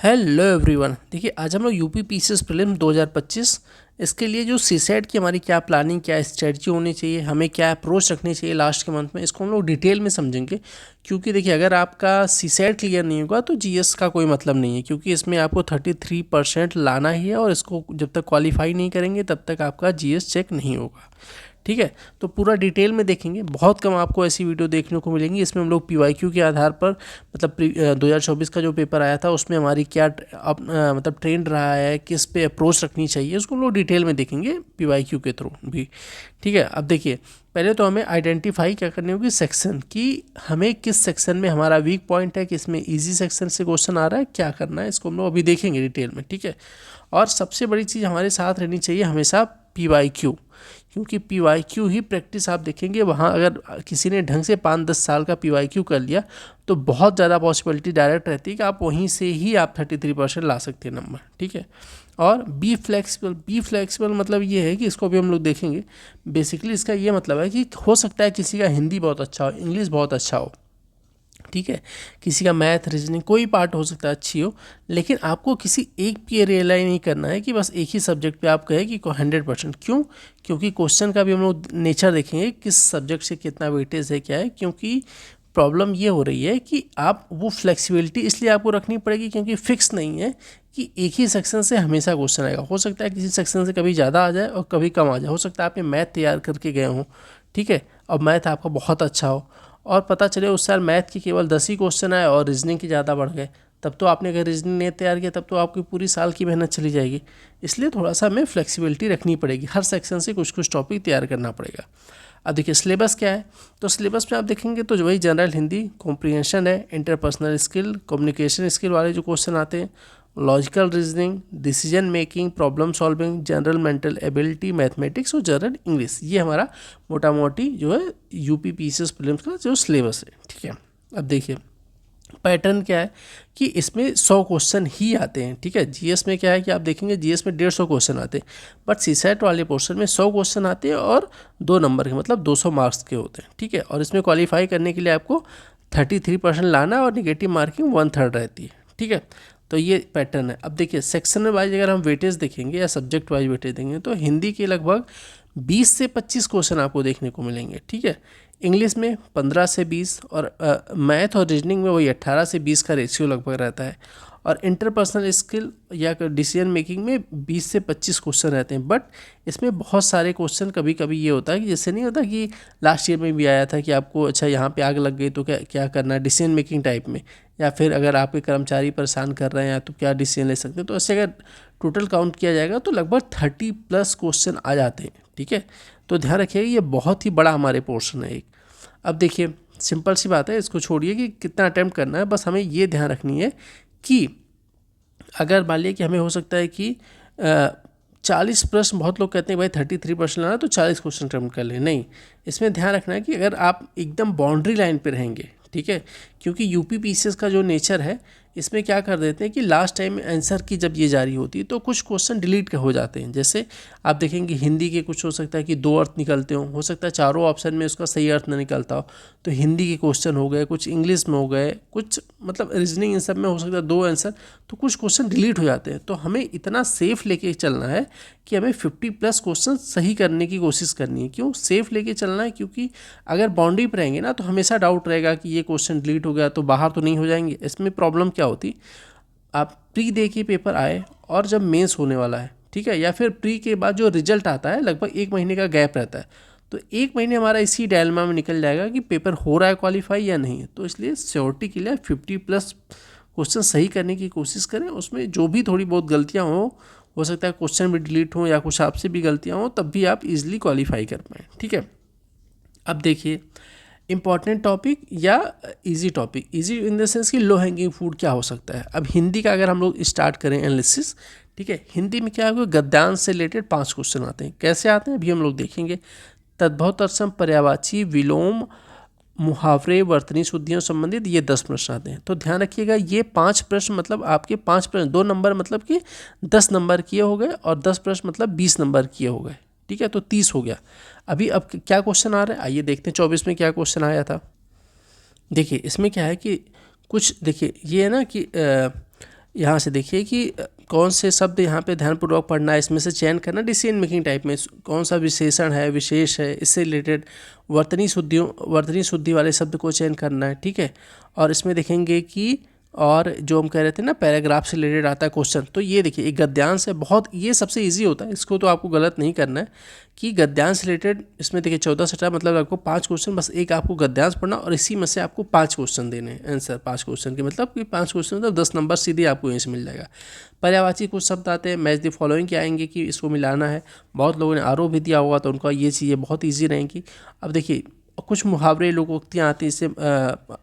Hello everyone. देखिए आज हम लोग यूपी पीसीएस प्रीलिम्स 2025 इसके लिए जो सीसेट की हमारी क्या प्लानिंग, क्या स्ट्रेटजी होनी चाहिए, हमें क्या अप्रोच रखनी चाहिए लास्ट के मंथ में, इसको हम लोग डिटेल में समझेंगे। क्योंकि देखिए अगर आपका सीसेट क्लियर नहीं होगा तो जीएस का कोई मतलब नहीं है, क्योंकि इसमें आपको 33% लाना ही है और इसको जब तक क्वालिफाई नहीं करेंगे तब तक आपका जीएस चेक नहीं होगा। ठीक है, तो पूरा डिटेल में देखेंगे। बहुत कम आपको ऐसी वीडियो देखने को मिलेंगी। इसमें हम लोग पीवाईक्यू के आधार पर मतलब 2024 का जो पेपर आया था उसमें हमारी क्या मतलब ट्रेंड रहा है, किस पे अप्रोच रखनी चाहिए, उसको हम लोग डिटेल में देखेंगे पीवाईक्यू के थ्रू भी। ठीक है, अब देखिए पहले तो हमें आइडेंटिफाई क्या करनी होगी सेक्शन की, हमें किस सेक्शन में हमारा वीक पॉइंट है, किस में ईजी सेक्शन से क्वेश्चन आ रहा है, क्या करना है, इसको हम लोग अभी देखेंगे डिटेल में। ठीक है, और सबसे बड़ी चीज़ हमारे साथ रहनी चाहिए हमेशा पीवाईक्यू, क्योंकि पीवाईक्यू ही प्रैक्टिस आप देखेंगे वहाँ अगर किसी ने ढंग से 5-10 साल का पीवाईक्यू कर लिया तो बहुत ज़्यादा पॉसिबिलिटी डायरेक्ट रहती है कि आप वहीं से ही आप 33% ला सकते हैं नंबर। ठीक है, और बी फ्लेक्सिबल मतलब ये है कि इसको भी हम लोग देखेंगे। बेसिकली इसका ये मतलब है कि हो सकता है किसी का हिंदी बहुत अच्छा हो, इंग्लिश बहुत अच्छा हो, ठीक है, किसी का मैथ रीजनिंग कोई पार्ट हो सकता है अच्छी हो, लेकिन आपको किसी एक पे रियलाइज नहीं करना है कि बस एक ही सब्जेक्ट पे आप कहें कि 100%। क्यों? क्योंकि क्वेश्चन का भी हम लोग नेचर देखेंगे किस सब्जेक्ट से कितना वेटेज है, क्या है। क्योंकि प्रॉब्लम ये हो रही है कि आप वो फ्लेक्सिबिलिटी इसलिए आपको रखनी पड़ेगी क्योंकि फिक्स नहीं है कि एक ही सेक्शन से हमेशा क्वेश्चन आएगा। हो सकता है किसी सेक्शन से कभी ज़्यादा आ जाए और कभी कम आ जाए। हो सकता है आपने मैथ तैयार करके गए हों, ठीक है, और मैथ आपका बहुत अच्छा हो और पता चले उस साल मैथ के केवल 10 ही क्वेश्चन आए और रीजनिंग के ज़्यादा बढ़ गए, तब तो आपने अगर रीजनिंग नहीं तैयार किया तब तो आपकी पूरी साल की मेहनत चली जाएगी। इसलिए थोड़ा सा हमें फ्लेक्सिबिलिटी रखनी पड़ेगी, हर सेक्शन से कुछ कुछ टॉपिक तैयार करना पड़ेगा। अब देखिए सिलेबस क्या है, तो सिलेबस में आप देखेंगे तो जो वही जनरल हिंदी, कॉम्प्रिहेंशन है, इंटरपर्सनल स्किल, कम्युनिकेशन स्किल वाले जो क्वेश्चन आते हैं, logical reasoning, decision making, problem solving, general mental ability, mathematics और जनरल इंग्लिश, ये हमारा मोटा मोटी जो है यूपी पीसीएस प्रीलिम्स का जो सिलेबस है। ठीक है, अब देखिए पैटर्न क्या है कि इसमें 100 क्वेश्चन ही आते हैं। ठीक है, जीएस में क्या है कि आप देखेंगे जीएस में 150 क्वेश्चन आते हैं, बट सीसेट वाले पोर्शन में 100 क्वेश्चन आते हैं और 2 नंबर के मतलब 200 मार्क्स के होते हैं। ठीक है, और इसमें क्वालिफाई करने के लिए आपको 33% लाना है और निगेटिव मार्किंग 1/3 रहती है। ठीक है, तो ये पैटर्न है। अब देखिए सेक्शन वाइज अगर हम वेटेज देखेंगे या सब्जेक्ट वाइज वेटेज देखेंगे तो हिंदी के लगभग 20 से 25 क्वेश्चन आपको देखने को मिलेंगे। ठीक है, इंग्लिश में 15 से 20 और मैथ और रीजनिंग में वही 18 से 20 का रेशियो लगभग रहता है, और इंटरपर्सनल स्किल या डिसीजन मेकिंग में 20 से 25 क्वेश्चन रहते हैं। बट इसमें बहुत सारे क्वेश्चन कभी कभी ये होता है कि जैसे नहीं होता कि लास्ट ईयर में भी आया था कि आपको अच्छा यहाँ पे आग लग गई तो क्या क्या करना है डिसीजन मेकिंग टाइप में, या फिर अगर आपके कर्मचारी परेशान कर रहे हैं तो क्या डिसीजन ले सकते हैं। तो ऐसे अगर टोटल काउंट किया जाएगा तो लगभग 30+ क्वेश्चन आ जाते हैं। ठीक है, तो ध्यान रखिएगा ये बहुत ही बड़ा हमारे पोर्शन है एक। अब देखिए सिंपल सी बात है, इसको छोड़िए कि कितना अटैम्प्ट करना है, बस हमें ये ध्यान रखनी है कि अगर मान लिया कि हमें हो सकता है कि 40 प्रश्न, बहुत लोग कहते हैं भाई 33% लाना तो 40 क्वेश्चन अटैम्प्ट कर लें, नहीं, इसमें ध्यान रखना है कि अगर आप एकदम बाउंड्री लाइन पे रहेंगे, ठीक है, क्योंकि यूपी पीसीएस का जो नेचर है इसमें क्या कर देते हैं कि लास्ट टाइम आंसर की जब ये जारी होती है तो कुछ क्वेश्चन डिलीट हो जाते हैं। जैसे आप देखेंगे हिंदी के कुछ हो सकता है कि 2 अर्थ निकलते हो सकता है चारों ऑप्शन में उसका सही अर्थ ना निकलता हो, तो हिंदी के क्वेश्चन हो गए, कुछ इंग्लिश में हो गए, कुछ मतलब रीजनिंग, इन सब में हो सकता है 2 आंसर, तो कुछ क्वेश्चन डिलीट हो जाते हैं। तो हमें इतना सेफ लेके चलना है कि हमें 50+ क्वेश्चन सही करने की कोशिश करनी है। क्यों सेफ लेके चलना है? क्योंकि अगर बाउंड्री पर रहेंगे ना तो हमेशा डाउट रहेगा कि ये क्वेश्चन डिलीट हो गया तो बाहर तो नहीं हो जाएंगे। इसमें प्रॉब्लम क्या होती, आप प्री दे के पेपर आए और जब मेंस होने वाला है, ठीक है, या फिर प्री के बाद जो रिजल्ट आता है लगभग 1 महीने का गैप रहता है, तो 1 महीने हमारा इसी डायलेमा में निकल जाएगा कि पेपर हो रहा है क्वालिफाई या नहीं। तो इसलिए श्योरिटी के लिए 50+ क्वेश्चन सही करने की कोशिश करें। उसमें जो भी थोड़ी बहुत गलतियाँ हो सकता है क्वेश्चन भी डिलीट हो या कुछ आपसे भी गलतियाँ हो, तब भी आप इजीली क्वालिफाई कर पाएँ। ठीक है, अब देखिए इम्पॉर्टेंट टॉपिक या easy topic, easy in the sense कि लो हैंगिंग फूड क्या हो सकता है। अब हिंदी का अगर हम लोग स्टार्ट करें एनालिसिस, ठीक है, हिंदी में क्या होगा, गद्यांश से रिलेटेड 5 क्वेश्चन आते हैं। कैसे आते हैं अभी हम लोग देखेंगे। तद्भव तत्सम पर्यायवाची विलोम मुहावरे वर्तनी शुद्धियों संबंधित ये 10 प्रश्न आते हैं। तो ध्यान रखिएगा ये 5 प्रश्न मतलब आपके 5 प्रश्न 2 नंबर मतलब कि 10 नंबर किए हो गए, और 10 प्रश्न मतलब 20 नंबर किए हो गए। ठीक है, तो 30 हो गया। अभी अब क्या क्वेश्चन आ रहा है, आइए देखते हैं 24 में क्या क्वेश्चन आया था। देखिए इसमें क्या है कि कुछ देखिए ये है ना कि यहाँ से देखिए कि कौन से शब्द यहाँ पे ध्यानपूर्वक पढ़ना है, इसमें से चयन करना डिसीजन मेकिंग टाइप में, कौन सा विशेषण है, विशेष है, इससे रिलेटेड वर्तनी शुद्धि वाले शब्द को चयन करना है, ठीक है। और इसमें देखेंगे कि और जो हम कह रहे थे ना पैराग्राफ से रिलेटेड आता है क्वेश्चन, तो ये देखिए एक गद्यांश है, बहुत ये सबसे इजी होता है, इसको तो आपको गलत नहीं करना है कि गद्यांश से रिलेटेड इसमें देखिए 14 सटा मतलब आपको 5 क्वेश्चन, बस एक आपको गद्यांश पढ़ना और इसी में से आपको 5 क्वेश्चन देने हैं आंसर, 5 क्वेश्चन के मतलब कि 5 क्वेश्चन मतलब 10 नंबर सीधे आपको यहीं से मिल जाएगा। पर्यायवाची कुछ शब्द आते हैं, मैच द फॉलोइंग के आएंगे कि इसको मिलाना है, बहुत लोगों ने आरोप भी दिया होगा तो उनका ये चीज़ें बहुत ईजी रहेंगी। अब देखिए कुछ मुहावरे लोकोक्तियाँ आती हैं, इससे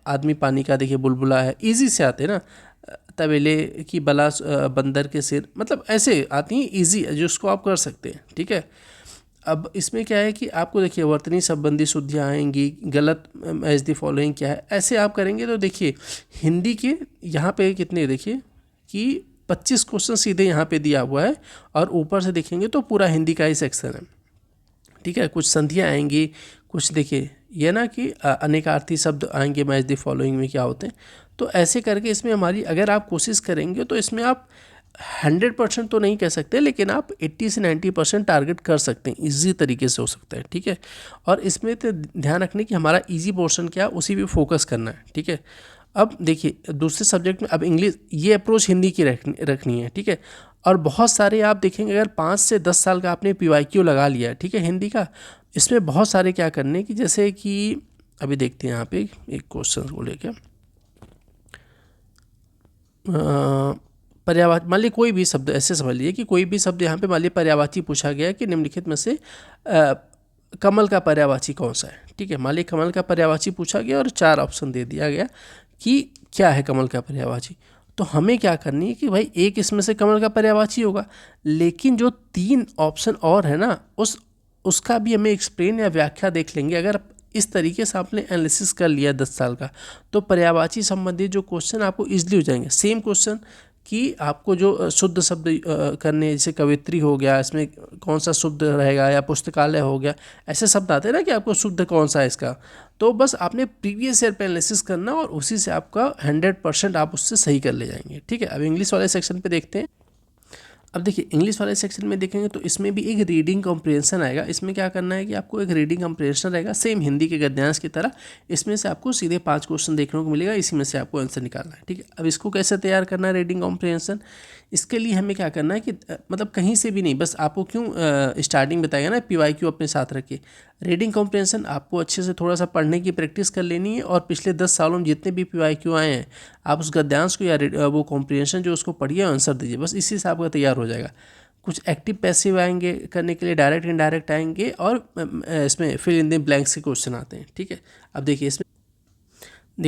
आदमी पानी का देखिए बुलबुला है, ईजी से आते हैं ना, तबेले की बला बंदर के सिर, मतलब ऐसे आती हैं ईजी जिसको आप कर सकते हैं, ठीक है। अब इसमें क्या है कि आपको देखिए वर्तनी संबंधी शुद्धियाँ आएंगी, गलत एज द फॉलोइंग क्या है, ऐसे आप करेंगे तो देखिए हिंदी के यहाँ पे कितने देखिए कि 25 क्वेश्चन सीधे यहाँ पे दिया हुआ है और ऊपर से देखेंगे तो पूरा हिंदी का ही सेक्शन है, ठीक है। कुछ संधियाँ आएंगी, कुछ देखिए ये ना कि अनेकार्थी शब्द आएंगे मैच द फॉलोइंग में क्या होते हैं, तो ऐसे करके इसमें हमारी अगर आप कोशिश करेंगे तो इसमें आप 100% तो नहीं कह सकते, लेकिन आप 80 से 90% टारगेट कर सकते हैं, इजी तरीके से हो सकता है, ठीक है। और इसमें तो ध्यान रखने कि हमारा इजी पोर्शन क्या है उसी पे फोकस करना है, ठीक है। अब देखिए दूसरे सब्जेक्ट में अब इंग्लिश, ये अप्रोच हिंदी की रखनी है, ठीक है। और बहुत सारे आप देखेंगे अगर 5 से 10 साल का आपने PYQ लगा लिया है, ठीक है, हिंदी का, इसमें बहुत सारे क्या करने की, जैसे कि अभी देखते हैं यहाँ पे एक क्वेश्चन को लेकर पर्यायवाची, मान लीजिए कोई भी शब्द, ऐसे समझ लीजिए कि कोई भी शब्द यहाँ पे मान लीजिए पर्यायवाची पूछा गया कि निम्नलिखित में से कमल का पर्यायवाची कौन सा है, ठीक है। मान लीजिए कमल का पर्यायवाची पूछा गया और 4 ऑप्शन दे दिया गया कि क्या है कमल का पर्यायवाची, तो हमें क्या करनी है कि भाई एक इसमें से कमल का पर्यायवाची होगा, लेकिन जो 3 ऑप्शन और है ना उसका भी हमें एक्सप्लेन या व्याख्या देख लेंगे। अगर इस तरीके से आपने एनालिसिस कर लिया 10 साल का, तो पर्यायवाची संबंधित जो क्वेश्चन आपको ईजिली हो जाएंगे। सेम क्वेश्चन कि आपको जो शुद्ध शब्द करने, जैसे कवित्री हो गया, इसमें कौन सा शुद्ध रहेगा, या पुस्तकालय हो गया, ऐसे शब्द आते हैं ना कि आपको शुद्ध कौन सा है इसका, तो बस आपने प्रीवियस ईयर पे एनालिसिस करना और उसी से आपका 100% आप उससे सही कर ले जाएंगे, ठीक है। अब इंग्लिश वाले सेक्शन पे देखते हैं। अब देखिए इंग्लिश वाले सेक्शन में देखेंगे तो इसमें भी एक रीडिंग कॉम्प्रिहेंशन आएगा। इसमें क्या करना है कि आपको एक रीडिंग कॉम्प्रिहेंशन रहेगा सेम हिंदी के गद्यांश की तरह, इसमें से आपको सीधे 5 क्वेश्चन देखने को मिलेगा, इसी में से आपको आंसर निकालना है, ठीक है। अब इसको कैसे तैयार करना है रीडिंग कॉम्प्रिहेंशन, इसके लिए हमें क्या करना है कि मतलब कहीं से भी नहीं, बस आपको क्यों स्टार्टिंग बताएगा ना PYQ अपने साथ रखिए, रीडिंग कॉम्प्रिहेंशन आपको अच्छे से थोड़ा सा पढ़ने की प्रैक्टिस कर लेनी है और पिछले 10 सालों में जितने भी PYQ आए हैं आप उस गद्यांश को या वो कॉम्प्रिहेंशन जो उसको पढ़िए आंसर दीजिए, बस इसी से आपका तैयार हो जाएगा। कुछ एक्टिव पैसिव आएंगे करने के लिए, डायरेक्ट इनडायरेक्ट आएंगे, और इसमें फिल इन द ब्लैंक्स के क्वेश्चन आते हैं, ठीक है। अब देखिए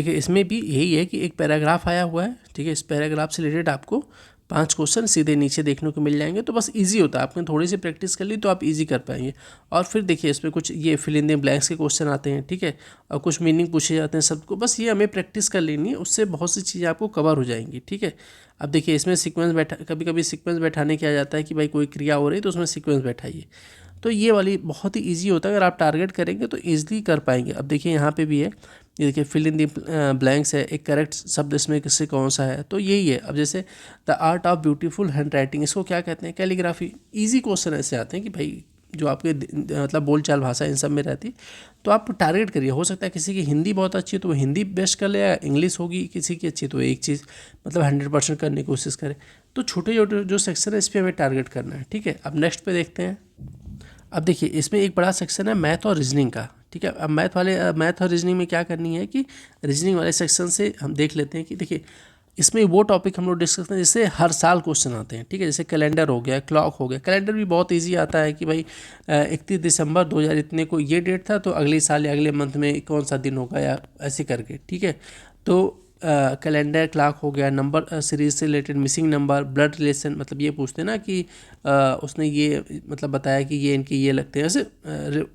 इसमें भी यही है कि एक पैराग्राफ आया हुआ है, ठीक है, इस पैराग्राफ से रिलेटेड आपको 5 क्वेश्चन सीधे नीचे देखने को मिल जाएंगे, तो बस इजी होता है, आपने थोड़ी सी प्रैक्टिस कर ली तो आप इजी कर पाएंगे। और फिर देखिए इसमें कुछ ये फिल इन द ब्लैंक्स के क्वेश्चन आते हैं, ठीक है, और कुछ मीनिंग पूछे जाते हैं शब्द को, बस ये हमें प्रैक्टिस कर लेनी है, उससे बहुत सी चीज़ें आपको कवर हो जाएंगी, ठीक है। अब देखिए इसमें सीक्वेंस कभी कभी सीक्वेंस बैठाने क्या जाता है कि भाई कोई क्रिया हो रही है तो उसमें सीक्वेंस बैठाइए, तो ये वाली बहुत ही ईजी होता है, अगर आप टारगेट करेंगे तो ईजिली कर पाएंगे। अब देखिए यहाँ पे भी है, ये देखिए फिल इन दी ब्लैंक्स है, एक करेक्ट शब्द इसमें किससे कौन सा है, तो यही है। अब जैसे the art of beautiful hand writing, इसको क्या कहते हैं, कैलीग्राफी। ईजी क्वेश्चन ऐसे आते हैं कि भाई जो आपके मतलब बोलचाल भाषा इन सब में रहती, तो आप टारगेट करिए। हो सकता है किसी की हिंदी बहुत अच्छी है तो वो हिंदी बेस्ट कर ले, या इंग्लिश होगी किसी की अच्छी तो एक चीज़ मतलब 100% करने की कोशिश करें। तो छोटे छोटे जो सेक्शन है इस पर हमें टारगेट करना है, ठीक है। अब नेक्स्ट पे देखते हैं। अब देखिए इसमें एक बड़ा सेक्शन है मैथ और रीजनिंग का, ठीक है। अब मैथ और रीजनिंग में क्या करनी है कि रीजनिंग वाले सेक्शन से हम देख लेते हैं कि देखिए इसमें वो टॉपिक हम लोग डिस्कस करते हैं जिससे हर साल क्वेश्चन आते हैं, ठीक है। जैसे कैलेंडर हो गया, क्लॉक हो गया, कैलेंडर भी बहुत इजी आता है कि भाई 31 दिसंबर 2000 इतने को ये डेट था, तो अगले साल या अगले मंथ में कौन सा दिन होगा, या ऐसे करके, ठीक है। तो कैलेंडर, क्लॉक हो गया, नंबर सीरीज से related, missing number, blood relation, मतलब ये पूछते हैं ना कि उसने ये मतलब बताया कि ये इनके ये लगते हैं, ऐसे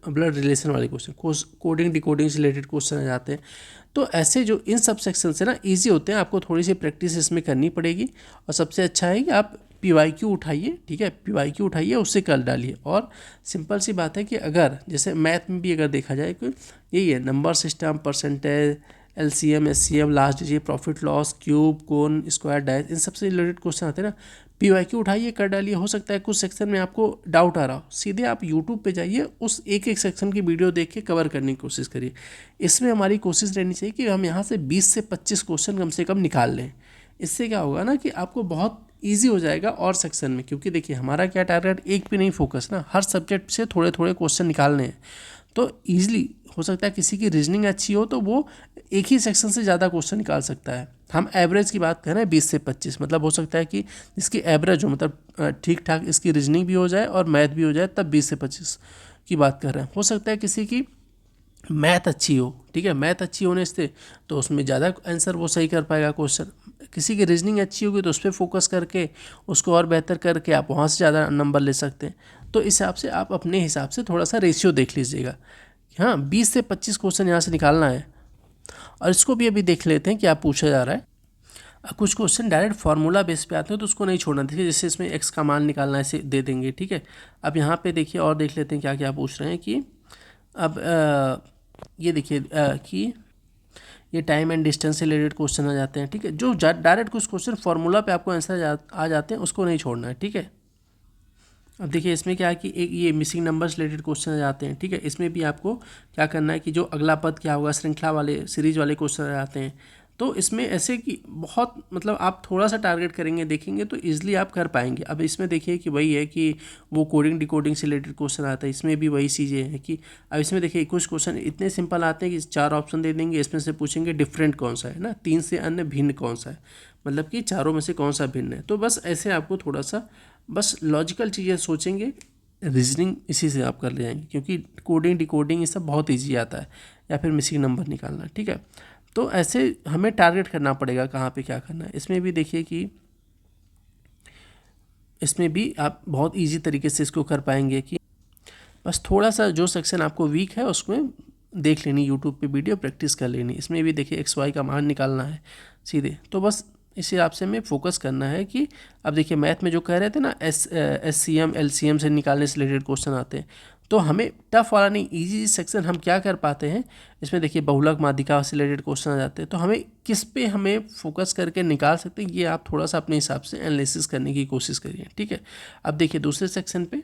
ब्लड रिलेशन वाले क्वेश्चन, कोडिंग डिकोडिंग से रिलेटेड क्वेश्चन आ जाते हैं। तो ऐसे जो इन सब सेक्शन से ना ईजी होते हैं, आपको थोड़ी सी प्रैक्टिस इसमें करनी पड़ेगी। और सबसे अच्छा है कि आप PYQ उठाइए, ठीक है, PYQ उठाइए, उससे कर डालिए। और सिंपल सी बात है कि अगर जैसे मैथ में भी अगर देखा जाए कि यही है, number system, percentage, LCM, SCM, last digit, profit loss, cube, cone, square, dice, इन सबसे रिलेटेड क्वेश्चन आते हैं ना। PYQ उठाइए, कर डालिए। हो सकता है कुछ सेक्शन में आपको डाउट आ रहा हो, सीधे आप यूट्यूब पे जाइए, उस एक एक सेक्शन की वीडियो देख के कवर करने की कोशिश करिए। इसमें हमारी कोशिश रहनी चाहिए कि हम यहाँ से 20 से 25 क्वेश्चन कम से कम निकाल लें। इससे क्या होगा ना कि आपको बहुत ईजी हो जाएगा और सेक्शन में, क्योंकि देखिए हमारा क्या टारगेट, एक पे नहीं फोकस ना, हर सब्जेक्ट से थोड़े थोड़े क्वेश्चन निकालने हैं। तो ईजिली हो सकता है किसी की रीजनिंग अच्छी हो तो वो एक ही सेक्शन से ज़्यादा क्वेश्चन निकाल सकता है। हम एवरेज की बात करें 20 से 25, मतलब हो सकता है कि जिसकी एवरेज हो, मतलब ठीक ठाक इसकी रीजनिंग भी हो जाए और मैथ भी हो जाए, तब 20 से 25 की बात कर रहे हैं। हो सकता है किसी की मैथ अच्छी हो, ठीक है, मैथ अच्छी होने से तो उसमें ज़्यादा आंसर वो सही कर पाएगा क्वेश्चन। किसी की रीजनिंग अच्छी होगी तो उस पर फोकस करके उसको और बेहतर करके आप वहाँ से ज़्यादा नंबर ले सकते हैं। तो इस हिसाब से आप अपने हिसाब से थोड़ा सा रेशियो देख लीजिएगा। हाँ, 20 से 25 क्वेश्चन यहाँ से निकालना है। और इसको भी अभी देख लेते हैं क्या पूछा जा रहा है। कुछ क्वेश्चन डायरेक्ट फार्मूला बेस पे आते हैं तो उसको नहीं छोड़ना। देखिए जैसे इसमें एक्स का मान निकालना है, इसे दे देंगे, ठीक है। अब यहाँ पे देखिए और देख लेते हैं क्या क्या पूछ रहे हैं कि अब ये देखिए कि ये टाइम एंड डिस्टेंस से रिलेटेड क्वेश्चन आ जाते हैं, ठीक है। जो डायरेक्ट कुछ क्वेश्चन फार्मूला पे आपको आंसर आ जाते हैं उसको नहीं छोड़ना है, ठीक है। अब देखिए इसमें क्या है कि एक ये मिसिंग नंबर्स रिलेटेड क्वेश्चन आ जाते हैं, ठीक है। इसमें भी आपको क्या करना है कि जो अगला पद क्या होगा, श्रृंखला वाले सीरीज वाले क्वेश्चन आ जाते हैं। तो इसमें ऐसे कि बहुत मतलब आप थोड़ा सा टारगेट करेंगे, देखेंगे तो ईजिली आप कर पाएंगे। अब इसमें देखिए कि वही है कि वो कोडिंग डिकोडिंग से रिलेटेड क्वेश्चन आता है, इसमें भी वही चीज़ें हैं कि अब इसमें देखिए कुछ क्वेश्चन इतने सिंपल आते हैं कि 4 ऑप्शन दे देंगे, इसमें से पूछेंगे डिफरेंट कौन सा है ना, 3 से अन्य भिन्न कौन सा है, मतलब कि चारों में से कौन सा भिन्न है। तो बस ऐसे आपको थोड़ा सा बस लॉजिकल चीज़ें सोचेंगे, रीजनिंग इसी से आप कर ले जाएंगे, क्योंकि कोडिंग डिकोडिंग ये सब बहुत ईजी आता है, या फिर मिसिंग नंबर निकालना, ठीक है। तो ऐसे हमें टारगेट करना पड़ेगा कहाँ पे क्या करना है। इसमें भी देखिए कि इसमें भी आप बहुत इजी तरीके से इसको कर पाएंगे कि बस थोड़ा सा जो सेक्शन आपको वीक है उसमें देख लेनी, यूट्यूब पे वीडियो प्रैक्टिस कर लेनी। इसमें भी देखिए XY का मान निकालना है सीधे, तो बस इस हिसाब से हमें फोकस करना है कि अब देखिए मैथ में जो कह रहे थे ना SCM LCM से निकालने से रिलेटेड क्वेश्चन आते हैं, तो हमें टफ वाला नहीं, इजी सेक्शन हम क्या कर पाते हैं। इसमें देखिए बहुलक माध्यिका से रिलेटेड क्वेश्चन आ जाते हैं, तो हमें किस पे हमें फोकस करके निकाल सकते हैं, ये आप थोड़ा सा अपने हिसाब से एनालिसिस करने की कोशिश करिए, ठीक है। अब देखिए दूसरे सेक्शन पे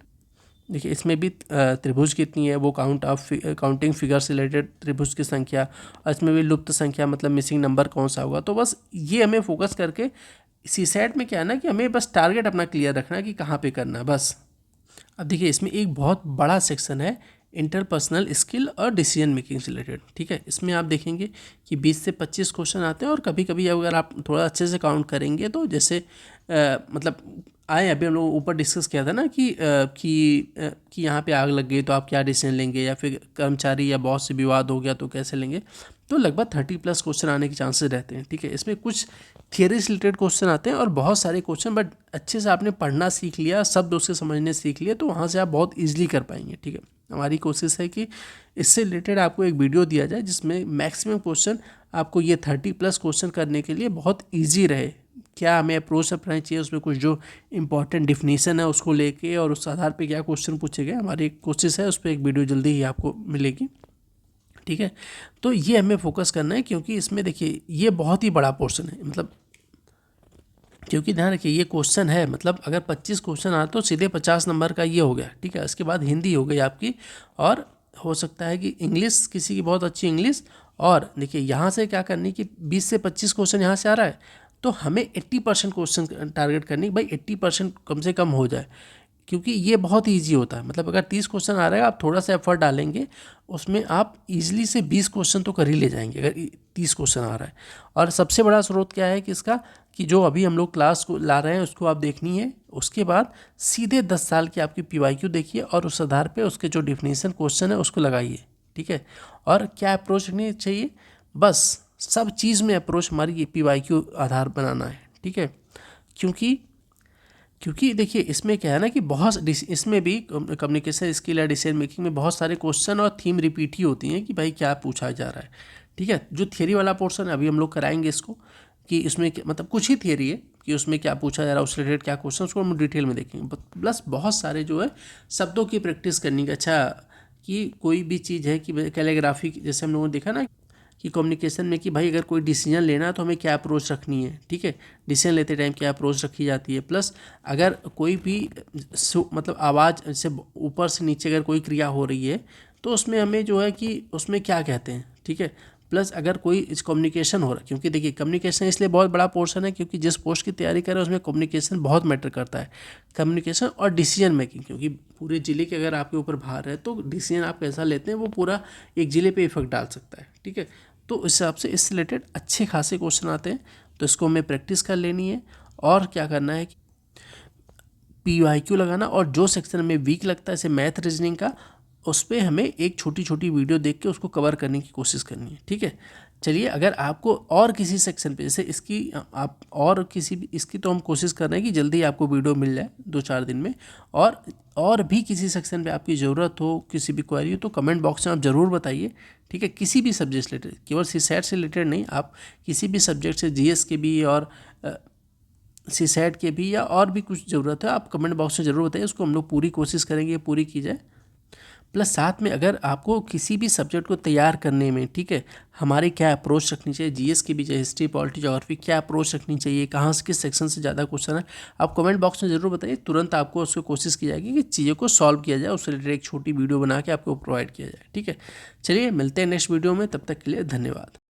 देखिए इसमें भी त्रिभुज कितनी है, वो काउंटिंग फिगर से रिलेटेड त्रिभुज की संख्या, और इसमें भी लुप्त संख्या मतलब मिसिंग नंबर कौन सा होगा। तो बस ये हमें फोकस करके CSAT में क्या है ना कि हमें बस टारगेट अपना क्लियर रखना है कि कहाँ पे करना है बस। अब देखिए इसमें एक बहुत बड़ा सेक्शन है इंटरपर्सनल स्किल और डिसीजन मेकिंग से रिलेटेड, ठीक है। इसमें आप देखेंगे कि 20 से 25 क्वेश्चन आते हैं, और कभी कभी अगर आप थोड़ा अच्छे से काउंट करेंगे तो जैसे मतलब आए अभी हम लोग ऊपर डिस्कस किया था ना कि यहाँ पे आग लग गई तो आप क्या डिसीजन लेंगे, या फिर कर्मचारी या बॉस से विवाद हो गया तो कैसे लेंगे। तो लगभग 30+ क्वेश्चन आने के चांसेस रहते हैं, ठीक है। इसमें कुछ थियरी से रिलेटेड क्वेश्चन आते हैं और बहुत सारे क्वेश्चन, बट अच्छे से आपने पढ़ना सीख लिया, शब्द उसके समझने सीख लिए, तो वहाँ से आप बहुत ईजिली कर पाएंगे, ठीक है। हमारी कोशिश है कि इससे रिलेटेड आपको एक वीडियो दिया जाए जिसमें मैक्सिमम क्वेश्चन आपको ये 30+ क्वेश्चन करने के लिए बहुत ईजी रहे। क्या हमें अप्रोच अपनानी चाहिए, उसमें कुछ जो इंपॉर्टेंट डिफिनीशन है उसको लेके, और उस आधार पे क्या क्वेश्चन पूछे गए, हमारी कोशिश है उस पर एक वीडियो जल्दी ही आपको मिलेगी, ठीक है। तो ये हमें फोकस करना है, क्योंकि इसमें देखिए ये बहुत ही बड़ा पोर्शन है, मतलब क्योंकि ध्यान रखिए ये क्वेश्चन है, मतलब अगर 25 क्वेश्चन आए तो सीधे 50 नंबर का ये हो गया, ठीक है। इसके बाद हिंदी हो गई आपकी, और हो सकता है कि इंग्लिश, किसी की बहुत अच्छी इंग्लिश। और देखिए यहाँ से क्या करनी कि 20 से 25 क्वेश्चन यहाँ से आ रहा है, तो हमें 80% क्वेश्चन टारगेट करनी, भाई 80% कम से कम हो जाए, क्योंकि ये बहुत ईजी होता है। मतलब अगर 30 क्वेश्चन आ रहा है, आप थोड़ा सा एफर्ट डालेंगे उसमें, आप इजीली से 20 क्वेश्चन तो कर ही ले जाएंगे अगर 30 क्वेश्चन आ रहा है। और सबसे बड़ा स्रोत क्या है कि इसका, कि जो अभी हम लोग क्लास को ला रहे हैं उसको आप देखनी है, उसके बाद सीधे 10 साल की आपकी PYQ देखिए, और उस आधार पे उसके जो डिफिनीशन क्वेश्चन है उसको लगाइए, ठीक है। और क्या अप्रोच रखनी चाहिए, बस सब चीज़ में अप्रोच हमारी PYQ आधार बनाना है, ठीक है। क्योंकि देखिए इसमें क्या है ना कि बहुत इसमें भी कम्युनिकेशन स्किल या डिसीजन मेकिंग में बहुत सारे क्वेश्चन और थीम रिपीट ही होती हैं कि भाई क्या पूछा जा रहा है, ठीक है। जो थियरी वाला पोर्शन है अभी हम लोग कराएंगे इसको, कि इसमें मतलब कुछ ही थियरी है कि उसमें क्या पूछा जा रहा है, उससे रिलेटेड क्या क्वेश्चन, उसको हम डिटेल में देखेंगे। प्लस बहुत सारे जो है शब्दों की प्रैक्टिस करनी का, अच्छा कि कोई भी चीज़ है कि कैलीग्राफी, जैसे हम लोगों ने देखा ना कि कम्युनिकेशन में कि भाई अगर कोई डिसीजन लेना है तो हमें क्या अप्रोच रखनी है, ठीक है, डिसीजन लेते टाइम क्या अप्रोच रखी जाती है। प्लस अगर कोई भी मतलब आवाज़ से ऊपर से नीचे अगर कोई क्रिया हो रही है तो उसमें हमें जो है कि उसमें क्या कहते हैं, ठीक है। प्लस अगर कोई इस कम्युनिकेशन हो रहा है, क्योंकि देखिए कम्युनिकेशन इसलिए बहुत बड़ा पोर्शन है क्योंकि जिस पोस्ट की तैयारी कर रहे हैं उसमें कम्युनिकेशन बहुत मैटर करता है। कम्युनिकेशन और डिसीजन मेकिंग, क्योंकि पूरे ज़िले के अगर आपके ऊपर भार है तो डिसीजन आप कैसा लेते हैं वो पूरा एक ज़िले पे इफेक्ट डाल सकता है, ठीक है। तो इस हिसाब से इससे रिलेटेड अच्छे खासे क्वेश्चन आते हैं, तो इसको हमें प्रैक्टिस कर लेनी है। और क्या करना है कि PYQ लगाना, और जो सेक्शन हमें वीक लगता है जैसे मैथ रीजनिंग का, उस पर हमें एक छोटी छोटी वीडियो देख के उसको कवर करने की कोशिश करनी है, ठीक है। चलिए, अगर आपको और किसी सेक्शन पे जैसे इसकी आप और किसी भी इसकी, तो हम कोशिश कर रहे हैं कि जल्दी ही आपको वीडियो मिल जाए 2-4 दिन में। और भी किसी सेक्शन पे आपकी ज़रूरत हो, किसी भी क्वेरी हो, तो कमेंट बॉक्स में आप ज़रूर बताइए, ठीक है। किसी भी सब्जेक्ट से रिलेटेड, केवल CSAT से रिलेटेड नहीं, आप किसी भी सब्जेक्ट से, GS के भी और CSAT के भी, या और भी कुछ ज़रूरत है आप कमेंट बॉक्स में ज़रूर बताइए, उसको हम लोग पूरी कोशिश करेंगे पूरी की जाए। प्लस साथ में अगर आपको किसी भी सब्जेक्ट को तैयार करने में, ठीक है, हमारी क्या अप्रोच रखनी चाहिए, GS की भी चाहे हिस्ट्री, पॉलिटी, ज्योग्राफी, क्या अप्रोच रखनी चाहिए, कहाँ से किस सेक्शन से ज़्यादा क्वेश्चन है, आप कमेंट बॉक्स में ज़रूर बताइए। तुरंत आपको उसको कोशिश की जाएगी कि चीज़ों को सॉल्व किया जाए, उससे रिलेटेड एक छोटी वीडियो बना के आपको प्रोवाइड किया जाए, ठीक है। चलिए, मिलते हैं नेक्स्ट वीडियो में, तब तक के लिए धन्यवाद।